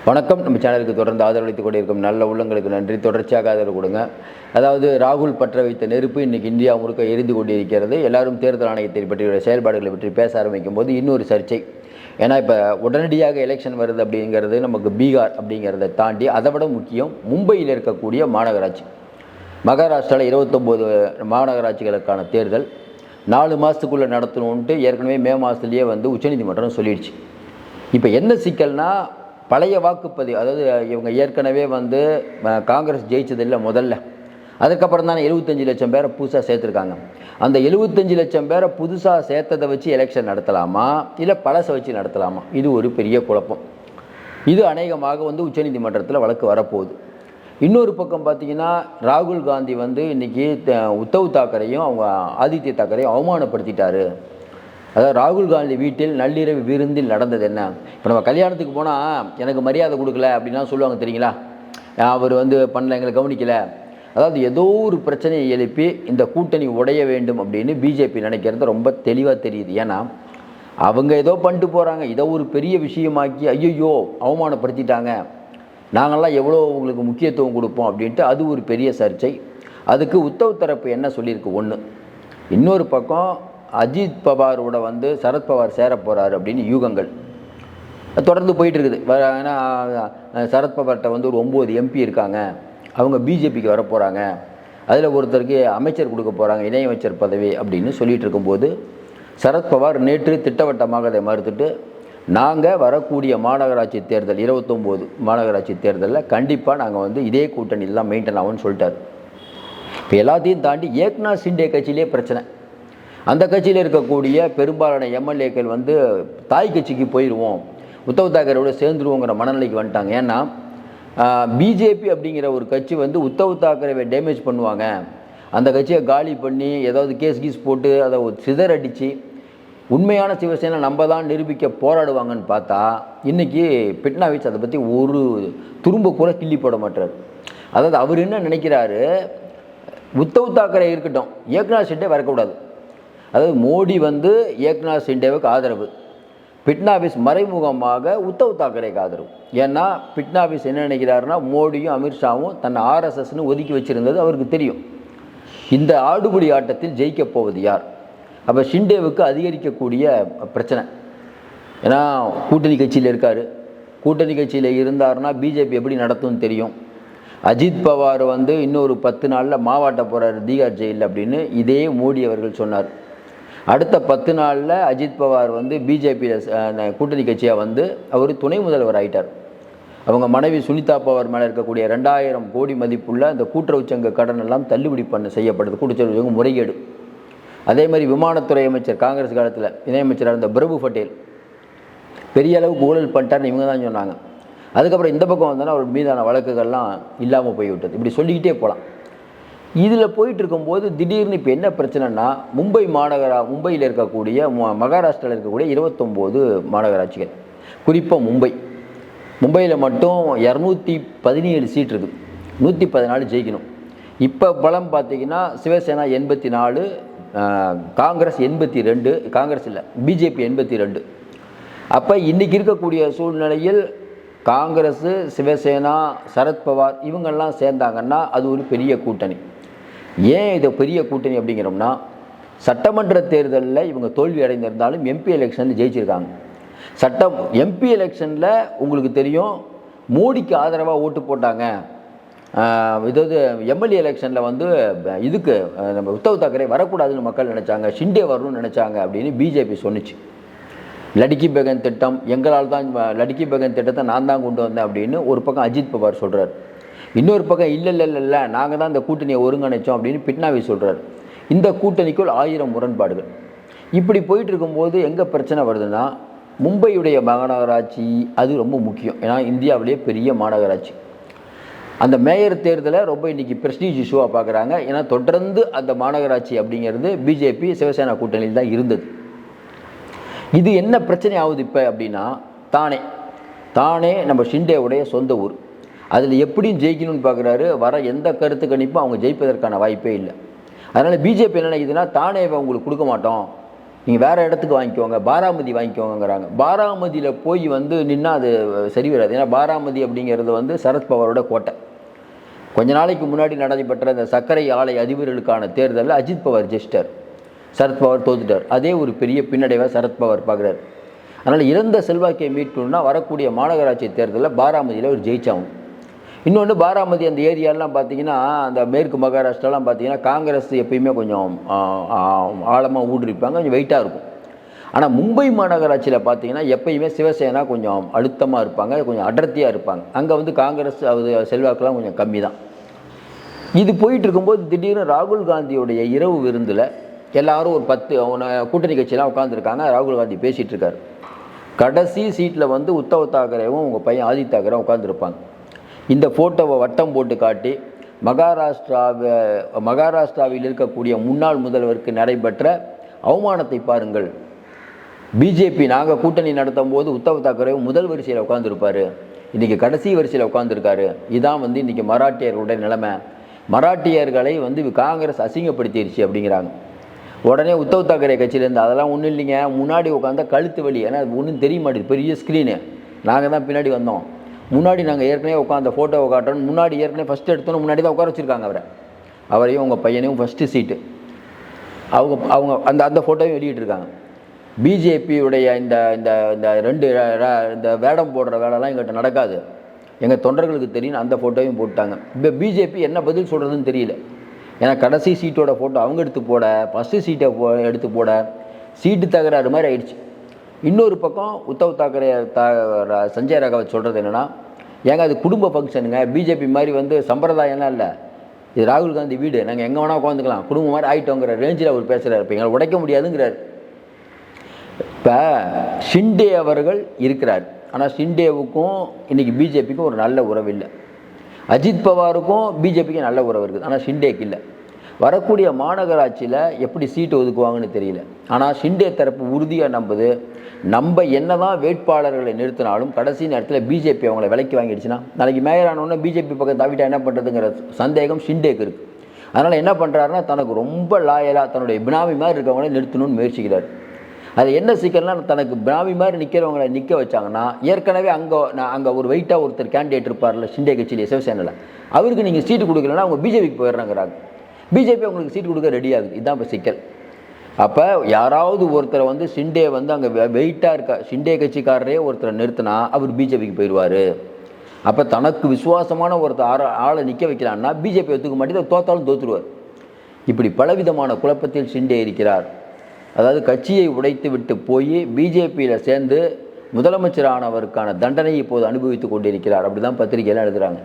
வணக்கம். நம்ம சேனலுக்கு தொடர்ந்து ஆதரவளித்துக் கொண்டிருக்கும் நல்ல உள்ளங்களுக்கு நன்றி. தொடர்ச்சியாக ஆதரவு கொடுங்க. அதாவது ராகுல் பற்ற வைத்த நெருப்பு இன்றைக்கி இந்தியா முழுக்க எரிந்து கொண்டிருக்கிறது. எல்லாரும் தேர்தல் ஆணையத்தை பற்றிய செயல்பாடுகளை பற்றி பேச ஆரம்பிக்கும் போது இன்னொரு சர்ச்சை. ஏன்னா இப்போ உடனடியாக எலெக்ஷன் வருது அப்படிங்கிறது நமக்கு பீகார் அப்படிங்கிறத தாண்டி அதை விட முக்கியம் மும்பையில் இருக்கக்கூடிய மாநகராட்சி. மகாராஷ்டிராவில் 29 மாநகராட்சிகளுக்கான தேர்தல் 4 மாதத்துக்குள்ளே நடத்தணுன்ட்டு ஏற்கனவே மே மாதத்துலேயே உச்சநீதிமன்றம் சொல்லிடுச்சு. இப்போ என்ன சிக்கல்னா, பழைய வாக்குப்பதிவு, அதாவது இவங்க ஏற்கனவே காங்கிரஸ் ஜெயிச்சதில்லை முதல்ல, அதுக்கப்புறம் தானே 75 லட்சம் பேரை புதுசாக சேர்த்துருக்காங்க. அந்த 75 லட்சம் பேரை புதுசாக சேர்த்ததை வச்சு எலெக்ஷன் நடத்தலாமா இல்லை பழசை வச்சு நடத்தலாமா? இது ஒரு பெரிய குழப்பம். இது அநேகமாக உச்சநீதிமன்றத்தில் வழக்கு வரப்போகுது. இன்னொரு பக்கம் பார்த்திங்கன்னா, ராகுல் காந்தி இன்றைக்கி உத்தவ் தாக்கரேயும் அவங்க ஆதித்ய தாக்கரேயும் அவமானப்படுத்திட்டாரு. அதாவது ராகுல் காந்தி வீட்டில் நள்ளிரவு விருந்தில் நடந்தது என்ன? இப்போ நம்ம கல்யாணத்துக்கு போனால் எனக்கு மரியாதை கொடுக்கல அப்படின்லாம் சொல்லுவாங்க தெரியுங்களா? அவர் பண்ணல, எங்களை கவனிக்கலை. அதாவது ஏதோ ஒரு பிரச்சனையை எழுப்பி இந்த கூட்டணி உடைய வேண்டும் அப்படின்னு பிஜேபி நினைக்கிறது ரொம்ப தெளிவாக தெரியுது. ஏன்னா அவங்க ஏதோ பண்ணிட்டு போகிறாங்க, இதை ஒரு பெரிய விஷயமாக்கி ஐயோ அவமானப்படுத்திட்டாங்க, நாங்கள்லாம் எவ்வளோ உங்களுக்கு முக்கியத்துவம் கொடுப்போம் அப்படின்ட்டு அது ஒரு பெரிய சர்ச்சை. அதுக்கு உத்தவ் தரப்பு என்ன சொல்லியிருக்கு ஒன்று. இன்னொரு பக்கம் அஜித் பவாரோட சரத்பவார் சேர போகிறாரு அப்படின்னு யூகங்கள் தொடர்ந்து போயிட்டு இருக்குது. ஏன்னா சரத்பவார்கிட்ட ஒரு 9 எம்பி இருக்காங்க, அவங்க பிஜேபிக்கு வர போகிறாங்க, அதில் ஒருத்தருக்கு அமைச்சர் கொடுக்க போகிறாங்க, இணையமைச்சர் பதவி அப்படின்னு சொல்லிகிட்டு இருக்கும்போது சரத்பவார் நேற்று திட்டவட்டமாக அதை மறுத்துட்டு, நாங்கள் வரக்கூடிய மாநகராட்சி தேர்தல் 29 மாநகராட்சி தேர்தலில் கண்டிப்பாக நாங்கள் இதே கூட்டணியில் தான் மெயின்டைன் ஆகும்னு சொல்லிட்டார். இப்போ எல்லாத்தையும் தாண்டி ஏக்நாத் ஷிண்டே கட்சியிலே பிரச்சனை. அந்த கட்சியில் இருக்கக்கூடிய பெரும்பாலான எம்எல்ஏக்கள் தாய் கட்சிக்கு போயிடுவோம், உத்தவ் தாக்கரோட சேர்ந்துருவோங்கிற மனநிலைக்கு வந்துட்டாங்க. ஏன்னா பிஜேபி அப்படிங்கிற ஒரு கட்சி உத்தவ் தாக்கரேவை டேமேஜ் பண்ணுவாங்க, அந்த கட்சியை காலி பண்ணி ஏதாவது கேஸ் போட்டு அதை சிதறடித்து உண்மையான சிவசேனா நம்ம தான் நிரூபிக்க போராடுவாங்கன்னு பார்த்தா இன்றைக்கி பட்னாவிஸ் அதை பற்றி ஒரு துரும்ப கூட கிள்ளி போட மாட்டார். அதாவது அவர் என்ன நினைக்கிறாரு, உத்தவ் தாக்கரே இருக்கட்டும், ஏக்நாத் ஷிண்டே வரக்கூடாது. அதாவது மோடி ஏக்நாத் ஷிண்டேவுக்கு ஆதரவு, பட்னாவிஸ் மறைமுகமாக உத்தவ் தாக்கரேக்கு ஆதரவு. ஏன்னா பட்னாவிஸ் என்ன நினைக்கிறாருன்னா, மோடியும் அமித்ஷாவும் தன்னை ஆர்எஸ்எஸ்ன்னு ஒதுக்கி வச்சுருந்தது அவருக்கு தெரியும். இந்த ஆடுபுடி ஆட்டத்தில் ஜெயிக்கப் போவது யார்? அப்போ ஷிண்டேவுக்கு அதிகரிக்கக்கூடிய பிரச்சனை. ஏன்னா கூட்டணி கட்சியில் இருக்கார், கூட்டணி கட்சியில் இருந்தார்னா பிஜேபி எப்படி நடத்தும்னு தெரியும். அஜித் பவார் இன்னொரு 10 நாளில் மாவாட்ட போகிறார் தீகார் ஜெயிலில் அப்படின்னு இதே மோடி அவர்கள் சொன்னார். அடுத்த 10 நாளில் அஜித் பவார் பிஜேபியில் கூட்டணி கட்சியாக அவர் துணை முதல்வர் ஆகிட்டார். அவங்க மனைவி சுனிதா பவார் மேலே இருக்கக்கூடிய 2000 கோடி மதிப்புள்ள அந்த கூட்டுறவு சங்க கடன் எல்லாம் தள்ளுபடி செய்யப்படுது, கூட்டுறவு சங்க முறைகேடு. அதே மாதிரி விமானத்துறை அமைச்சர் காங்கிரஸ் காலத்தில் இணையமைச்சராக இருந்த பிரபு பட்டேல் பெரிய அளவுக்கு ஊழல் பண்ணிட்டார்னு இவங்க தான் சொன்னாங்க. அதுக்கப்புறம் இந்த பக்கம் வந்தோன்னா அவர் மீதான வழக்குகள்லாம் இல்லாமல் போய்விட்டது. இப்படி சொல்லிக்கிட்டே போகலாம். இதில் போயிட்டு இருக்கும்போது திடீர்னு இப்போ என்ன பிரச்சனைனா, மும்பையில் இருக்கக்கூடிய மகாராஷ்டிராவில் இருக்கக்கூடிய 29 மாநகராட்சிகள், குறிப்பாக மும்பையில் மட்டும் 217 சீட் இருக்குது, 114 ஜெயிக்கணும். இப்போ பலம் பார்த்திங்கன்னா சிவசேனா 84, காங்கிரஸ் 82, காங்கிரஸ் இல்லை பிஜேபி 82. அப்போ இன்றைக்கி இருக்கக்கூடிய சூழ்நிலையில் காங்கிரஸ், சிவசேனா, சரத்பவார் இவங்கெல்லாம் சேர்ந்தாங்கன்னா அது ஒரு பெரிய கூட்டணி. ஏன் இது பெரிய கூட்டணி அப்படிங்கிறோம்னா, சட்டமன்ற தேர்தலில் இவங்க தோல்வி அடைந்திருந்தாலும் எம்பி எலெக்ஷனில் ஜெயிச்சிருக்காங்க. எம்பி எலெக்ஷனில் உங்களுக்கு தெரியும் மோடிக்கு ஆதரவாக ஓட்டு போட்டாங்க. இதாவது எம்எல்ஏ எலெக்ஷனில் இதுக்கு நம்ம உத்தவ் தாக்கரே வரக்கூடாதுன்னு மக்கள் நினச்சாங்க, ஷிண்டே வரணும்னு நினச்சாங்க அப்படின்னு பிஜேபி சொன்னிச்சு. லடுக்கி பெகன் திட்டம், எங்களால் தான் லடுக்கி பெகன் திட்டத்தை நான் தான் கொண்டு வந்தேன் அப்படின்னு ஒரு பக்கம் அஜித் பவார் சொல்கிறார். இன்னொரு பக்கம் இல்லை நாங்கள் தான் இந்த கூட்டணியை ஒருங்கிணைச்சோம் அப்படின்னு பட்னாவிஸ் சொல்கிறார். இந்த கூட்டணிக்குள் 1000 முரண்பாடுகள். இப்படி போயிட்டு இருக்கும்போது எங்கே பிரச்சனை வருதுன்னா, மும்பையுடைய மாநகராட்சி அது ரொம்ப முக்கியம். ஏன்னா இந்தியாவிலேயே பெரிய மாநகராட்சி. அந்த மேயர் தேர்தலை ரொம்ப இன்றைக்கி ப்ரெஸ்டீஜ் இஷ்யூவாக பார்க்குறாங்க. ஏன்னா தொடர்ந்து அந்த மாநகராட்சி அப்படிங்கிறது பிஜேபி சிவசேனா கூட்டணியில் தான் இருந்தது. இது என்ன பிரச்சனை ஆகுது இப்போ அப்படின்னா, தானே நம்ம ஷிண்டேவுடைய சொந்த ஊர், அதில் எப்படியும் ஜெயிக்கணும்னு பார்க்குறாரு. வர எந்த கருத்து கணிப்பும் அவங்க ஜெயிப்பதற்கான வாய்ப்பே இல்லை. அதனால் பிஜேபி என்ன நினைக்குதுன்னா, தானே உங்களுக்கு கொடுக்க மாட்டோம், நீங்கள் வேறு இடத்துக்கு வாங்கிக்கோங்க, பாராமதி வாங்கிக்கோங்கிறாங்க. பாராமதியில் போய் வந்து நின்னா அது சரி வராது. ஏன்னா பாராமதி அப்படிங்கிறது வந்து சரத்பவாரோட கோட்டை. கொஞ்ச நாளைக்கு முன்னாடி நடைபெற்ற இந்த சர்க்கரை ஆலை அதிபர்களுக்கான தேர்தலில் அஜித் பவார் ஜெயிச்சிட்டார், சரத்பவார் தோத்துட்டார். அதே ஒரு பெரிய பின்னடைவாக சரத்பவார் பார்க்குறாரு. அதனால் இறந்த செல்வாக்கை மீட்கணும்னா வரக்கூடிய மாநகராட்சி தேர்தலில் பாராமதியில் அவர் ஜெயிச்சாகும். இன்னொன்று, பாராமதி அந்த ஏரியாலாம் பார்த்தீங்கன்னா, அந்த மேற்கு மகாராஷ்டிராலாம் பார்த்தீங்கன்னா காங்கிரஸ் எப்பயுமே கொஞ்சம் ஆழமாக ஊடுருப்பாங்க, கொஞ்சம் வெயிட்டாக இருக்கும். ஆனால் மும்பை மாநகராட்சியில் பார்த்தீங்கன்னா எப்பயுமே சிவசேனா கொஞ்சம் அழுத்தமாக இருப்பாங்க, கொஞ்சம் அடர்த்தியாக இருப்பாங்க. அங்கே வந்து காங்கிரஸ் செல்வாக்கெல்லாம் கொஞ்சம் கம்மி தான். இது போயிட்டு இருக்கும்போது திடீர்னு ராகுல் காந்தியுடைய இரவு விருந்தில் எல்லாரும் ஒரு 10 கூட்டணி கட்சியெல்லாம் உட்காந்துருக்காங்க. ராகுல் காந்தி பேசிகிட்டு இருக்கார். கடைசி சீட்டில் வந்து உத்தவ் தாக்கரேவும் உங்கள் பையன் ஆதித்ய தாக்கரேவும் உட்காந்துருப்பாங்க. இந்த ஃபோட்டோவை வட்டம் போட்டு காட்டி மகாராஷ்டிராவில் இருக்கக்கூடிய முன்னாள் முதல்வருக்கு நடைபெற்ற அவமானத்தை பாருங்கள். பிஜேபி நாங்கள் கூட்டணி நடத்தும் போது உத்தவ் தாக்கரே முதல் வரிசையில் உட்காந்துருப்பார், இன்றைக்கி கடைசி வரிசையில் உட்காந்துருக்காரு. இதான் வந்து இன்றைக்கி மராட்டியர்களுடைய நிலைமை. மராட்டியர்களை வந்து காங்கிரஸ் அசிங்கப்படுத்திடுச்சு அப்படிங்கிறாங்க. உடனே உத்தவ் தாக்கரே கட்சியிலேருந்து அதெல்லாம் ஒன்றும் இல்லைங்க, முன்னாடி உட்காந்தா கழுத்து வலி, ஏன்னா அது ஒன்றும் தெரிய மாட்டேது, பெரிய ஸ்க்ரீனு, நாங்கள் தான் பின்னாடி வந்தோம், முன்னாடி நாங்கள் ஏற்கனவே உட்காந்த ஃபோட்டோவை காட்டுறோம், முன்னாடி ஏற்கனவே ஃபஸ்ட்டு எடுத்தோன்னு முன்னாடி தான் உட்கார வச்சுருக்காங்க அவரையும் உங்கள் பையனையும் ஃபஸ்ட்டு சீட்டு அவங்க அந்த ஃபோட்டோவையும் வெளியிட்டிருக்காங்க. பிஜேபியுடைய இந்த இந்த இந்த 2 இந்த வேடம் போடுற வேலைலாம் எங்கள்கிட்ட நடக்காது, எங்கள் தொண்டர்களுக்கு தெரியும், அந்த ஃபோட்டோவையும் போட்டாங்க. இப்போ பிஜேபி என்ன பதில் சொல்கிறதுன்னு தெரியல. ஏன்னா கடைசி சீட்டோட ஃபோட்டோ அவங்க எடுத்து போட, ஃபஸ்ட்டு சீட்டை எடுத்து போட சீட்டு தகராறு மாதிரி ஆயிடுச்சு. இன்னொரு பக்கம் உத்தவ் தாக்கரே சஞ்சய் ராகவத் சொல்கிறது என்னென்னா, ஏங்க அது குடும்ப ஃபங்க்ஷனுங்க, பிஜேபி மாதிரி வந்து சம்பிரதாயம்லாம் இல்லை, இது ராகுல் காந்தி வீடு, நாங்கள் எங்கே வேணால் உட்காந்துக்கலாம், குடும்பம் மாதிரி ஆகிட்டோங்கிற ரேஞ்சில் அவர் பேசுகிறார். இப்போ எங்களை உடைக்க முடியாதுங்கிறார். இப்போ ஷிண்டே அவர்கள் இருக்கிறார், ஆனால் ஷிண்டேவுக்கும் இன்றைக்கி பிஜேபிக்கும் ஒரு நல்ல உறவு இல்லை. அஜித் பவாருக்கும் பிஜேபிக்கும் நல்ல உறவு இருக்குது, ஆனால் ஷிண்டேக்கு இல்லை. வரக்கூடிய மாநகராட்சியில் எப்படி சீட்டு ஒதுக்குவாங்கன்னு தெரியல. ஆனால் ஷிண்டே தரப்பு உறுதியாக நம்புது, நம்ம என்ன தான் வேட்பாளர்களை நிறுத்தினாலும் கடைசி நேரத்தில் பிஜேபி அவங்கள விலைக்கு வாங்கிடுச்சுன்னா நாளைக்கு மேயர் ஆனோடனே பிஜேபி பக்கம் தாவிட்டா என்ன பண்ணுறதுங்கிற சந்தேகம் ஷிண்டேக்கு இருக்குது. அதனால் என்ன பண்ணுறாருன்னா, தனக்கு ரொம்ப லாயலாக தன்னுடைய பினாமி மாதிரி இருக்கவங்களே நிறுத்தணும்னு முயற்சிக்கிறார். அது என்ன சிக்கல்னா, தனக்கு பினாமி மாதிரி நிற்கிறவங்களை நிற்க வச்சாங்கன்னா, ஏற்கனவே அங்கே ஒரு வெயிட்டாக ஒருத்தர் கேண்டிடேட் இருப்பார்ல ஷிண்டே கட்சியிலே சிவசேனையில், அவருக்கு நீங்கள் சீட்டு கொடுக்கலன்னா அவங்க பிஜேபிக்கு போயிடுறாங்கிறாங்க. பிஜேபி அவங்களுக்கு சீட்டு கொடுக்க ரெடி ஆகுது. இதுதான் இப்போ சிக்கல். அப்போ யாராவது ஒருத்தரை வந்து ஷிண்டே வந்து அங்கே வெயிட்டாக இருக்க ஷிண்டே கட்சிக்காரரே ஒருத்தரை நிறுத்தினா அவர் பிஜேபிக்கு போயிடுவார். அப்போ தனக்கு விசுவாசமான ஒருத்தர் ஆளை நிற்க வைக்கலான்னா பிஜேபி ஒத்துக்க மாட்டேங்குது, தோத்தாலும் தோற்றுடுவார். இப்படி பலவிதமான குழப்பத்தில் ஷிண்டே இருக்கிறார். அதாவது கட்சியை உடைத்து விட்டு போய் பிஜேபியில் சேர்ந்து முதலமைச்சரானவருக்கான தண்டனை இப்போது அனுபவித்து கொண்டிருக்கிறார். அப்படி தான் பத்திரிகையெல்லாம் எழுதுகிறாங்க.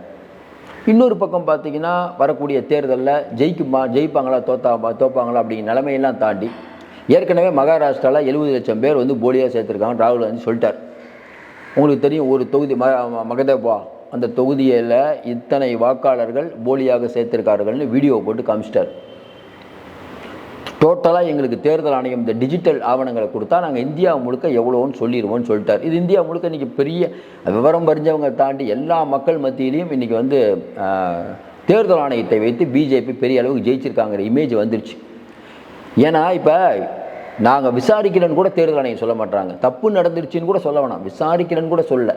இன்னொரு பக்கம் பார்த்திங்கன்னா, வரக்கூடிய தேர்தலில் ஜெயிப்பாங்களா தோப்பாங்களா அப்படிங்கிற நிலைமையெல்லாம் தாண்டி ஏற்கனவே மகாராஷ்டிராவில் 70 லட்சம் பேர் வந்து போலியாக சேர்த்துருக்காங்க ராகுல் காந்தி சொல்லிட்டார். உங்களுக்கு தெரியும், ஒரு தொகுதி மகதேவா, அந்த தொகுதியில் இத்தனை வாக்காளர்கள் போலியாக சேர்த்திருக்கார்கள்னு வீடியோ போட்டு காமிச்சிட்டார். டோட்டலாக எங்களுக்கு தேர்தல் ஆணையம் இந்த டிஜிட்டல் ஆவணங்களை கொடுத்தா நாங்கள் இந்தியா முழுக்க எவ்வளோன்னு சொல்லிடுவோம்னு சொல்லிட்டார். இது இந்தியா முழுக்க இன்றைக்கி பெரிய விவரம் பறிஞ்சவங்க தாண்டி எல்லா மக்கள் மத்தியிலையும் இன்றைக்கி வந்து தேர்தல் ஆணையத்தை வைத்து பிஜேபி பெரிய அளவுக்கு ஜெயிச்சிருக்காங்கிற இமேஜ் வந்துருச்சு. ஏன்னா இப்போ நாங்கள் விசாரிக்கலன்னு கூட தேர்தல் ஆணையம் சொல்ல மாட்டாங்க, தப்பு நடந்துருச்சுன்னு கூட சொல்ல வேணாம், விசாரிக்கலன்னு கூட சொல்ல,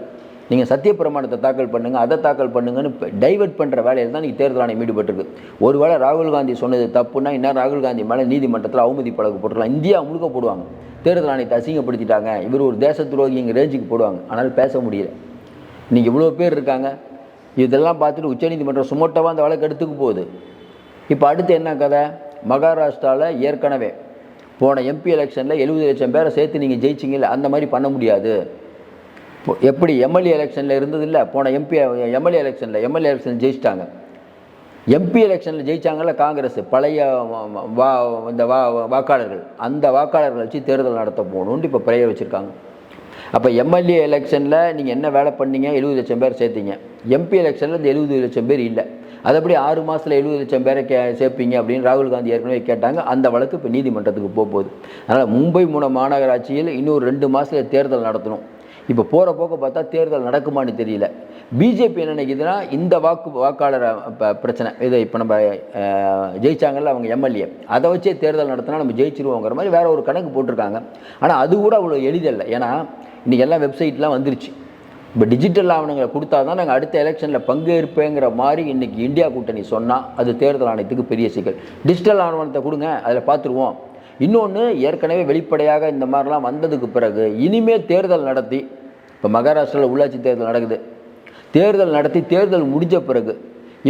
நீங்கள் சத்திய பிரமாணத்தை தாக்கல் பண்ணுங்கள், அதை தாக்கல் பண்ணுங்கன்னு டைவெர்ட் பண்ணுற வேலையில் தான் நீங்கள் தேர்தல் ஆணையம் ஈடுபட்டிருக்கு. ஒருவேளை ராகுல் காந்தி சொன்னது தப்புன்னா இன்னும் ராகுல் காந்தி மேலே நீதிமன்றத்தில் அவமதி பழகு போட்டுடலாம், இந்தியா முழுக்க போடுவாங்க. தேர்தல் ஆணையத்தை அசிங்கப்படுத்திட்டாங்க, இவர் ஒரு தேச துரோகிங்கிற ரேஞ்சுக்கு போடுவாங்க. ஆனால் பேச முடியல. இன்றைக்கி இவ்வளோ பேர் இருக்காங்க, இதெல்லாம் பார்த்துட்டு உச்சநீதிமன்றம் சுமோட்டவாக அந்த வழக்கு எடுத்துக்கு போகுது. இப்போ அடுத்து என்ன கதை? மகாராஷ்டிராவில் ஏற்கனவே போன எம்பி எலெக்ஷனில் 70 லட்சம் பேரை சேர்த்து நீங்கள் ஜெயிச்சிங்கல்ல, அந்த மாதிரி பண்ண முடியாது. எப்படி எம்எல்ஏ எலெக்ஷனில் இருந்தது இல்லை, போன எம்எல்ஏ எலெக்ஷன் ஜெயிச்சிட்டாங்க. எம்பி எலெக்ஷனில் ஜெயித்தாங்கல்ல காங்கிரஸ், பழைய இந்த வாக்காளர்கள், அந்த வாக்காளர்கள் வச்சு தேர்தல் நடத்த போகணுன்ட்டு இப்போ பிரேயர் வச்சுருக்காங்க. அப்போ எம்எல்ஏ எலெக்ஷனில் நீங்கள் என்ன வேலை பண்ணீங்க? 70 லட்சம் பேர் சேர்த்தீங்க. எம்பி எலெக்ஷனில் இந்த 70 லட்சம் பேர் இல்லை, அது அப்படி 6 மாதத்தில் 70 லட்சம் பேரை சேர்ப்பீங்க அப்படின்னு ராகுல் காந்தி ஏற்கனவே கேட்டாங்க. அந்த வழக்கு இப்போ நீதிமன்றத்துக்கு போகுது. அதனால் மும்பை மாநகராட்சியில் இன்னொரு 2 மாதத்தில் தேர்தல் நடத்தணும். இப்போ போகிற போக்க பார்த்தா தேர்தல் நடக்குமான்னு தெரியல. பிஜேபி என்ன நினைக்குதுன்னா, இந்த வாக்காளர் பிரச்சனை இதை இப்போ நம்ம ஜெயிச்சாங்கல்ல அவங்க எம்எல்ஏ, அதை வச்சே தேர்தல் நடத்தினா நம்ம ஜெயிச்சிருவோங்கிற மாதிரி வேற ஒரு கணக்கு போட்டிருக்காங்க. ஆனால் அது கூட அவ்வளோ எளிதல்ல. ஏன்னா இன்றைக்கி எல்லாம் வெப்சைட்லாம் வந்துருச்சு. இப்போ டிஜிட்டல் ஆவணங்களை கொடுத்தா தான் நாங்கள் அடுத்த எலெக்ஷனில் பங்கேற்பேங்கிற மாதிரி இன்றைக்கி இந்தியா கூட்டணி சொன்னால் அது தேர்தல் ஆணையத்துக்கு பெரிய சிக்கல். டிஜிட்டல் ஆவணத்தை கொடுங்க, அதில் பார்த்துருவோம். இன்னொன்று, ஏற்கனவே வெளிப்படையாக இந்த மாதிரிலாம் வந்ததுக்கு பிறகு இனிமேல் தேர்தல் நடத்தி, இப்போ மகாராஷ்டிராவில் உள்ளாட்சி தேர்தல் நடக்குது, தேர்தல் நடத்தி தேர்தல் முடிஞ்ச பிறகு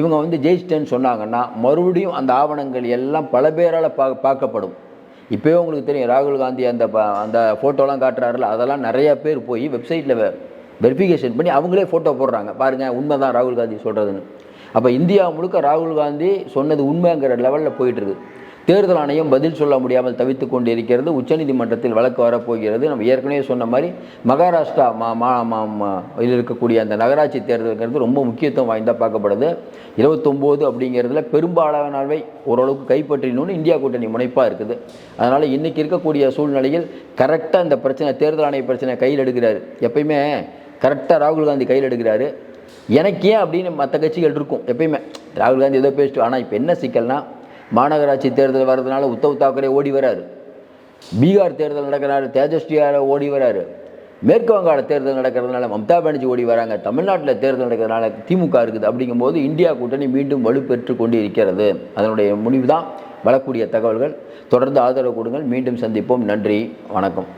இவங்க ஜெயிச்சிட்டேன்னு சொன்னாங்கன்னா மறுபடியும் அந்த ஆவணங்கள் எல்லாம் பல பேரால் பார்க்கப்படும். இப்போயே உங்களுக்கு தெரியும், ராகுல் காந்தி அந்த ஃபோட்டோலாம் காட்டுறாருல, அதெல்லாம் நிறையா பேர் போய் வெப்சைட்டில் வெரிஃபிகேஷன் பண்ணி அவங்களே ஃபோட்டோ போடுறாங்க. பாருங்கள், உண்மை தான் ராகுல் காந்தி சொல்கிறதுன்னு. அப்போ இந்தியா முழுக்க ராகுல் காந்தி சொன்னது உண்மைங்கிற லெவலில் போயிட்டுருக்கு. தேர்தல் ஆணையம் பதில் சொல்ல முடியாமல் தவித்து கொண்டு இருக்கிறது. உச்சநீதிமன்றத்தில் வழக்கு வரப்போகிறது. நம்ம ஏற்கனவே சொன்ன மாதிரி மகாராஷ்டிரா இதில் இருக்கக்கூடிய அந்த நகராட்சி தேர்தலுங்கிறது ரொம்ப முக்கியத்துவம் வாய்ந்தால் பார்க்கப்படுது. 29 அப்படிங்கிறதுல பெரும்பாலானவை ஓரளவுக்கு கைப்பற்றினோன்னு இந்தியா கூட்டணி முனைப்பாக இருக்குது. அதனால் இன்றைக்கி இருக்கக்கூடிய சூழ்நிலையில் கரெக்டாக இந்த பிரச்சனை, தேர்தல் ஆணைய பிரச்சனை கையில் எடுக்கிறாரு. எப்பயுமே கரெக்டாக ராகுல் காந்தி கையில் எடுக்கிறாரு. எனக்கு ஏன் அப்படின்னு மற்ற கட்சிகள் இருக்கும் எப்பயுமே. ராகுல் காந்தி ஏதோ பேசிட்டு, ஆனால் இப்போ என்ன சிக்கல்னா, மாநகராட்சி தேர்தல் வர்றதுனால உத்தவ் தாக்கரே ஓடி வராரு, பீகார் தேர்தல் நடக்கிறாரு தேஜஸ்வியார் ஓடி வராரு, மேற்கு வங்காள தேர்தல் நடக்கிறதுனால மம்தா பானர்ஜி ஓடி வராங்க, தமிழ்நாட்டில் தேர்தல் நடக்கிறதுனால திமுக இருக்குது. அப்படிங்கும்போது இந்தியா கூட்டணி மீண்டும் வலுப்பெற்று கொண்டு இருக்கிறது. அதனுடைய முடிவு தான் வரக்கூடிய தகவல்கள். தொடர்ந்து ஆதரவு கொடுங்கள். மீண்டும் சந்திப்போம். நன்றி, வணக்கம்.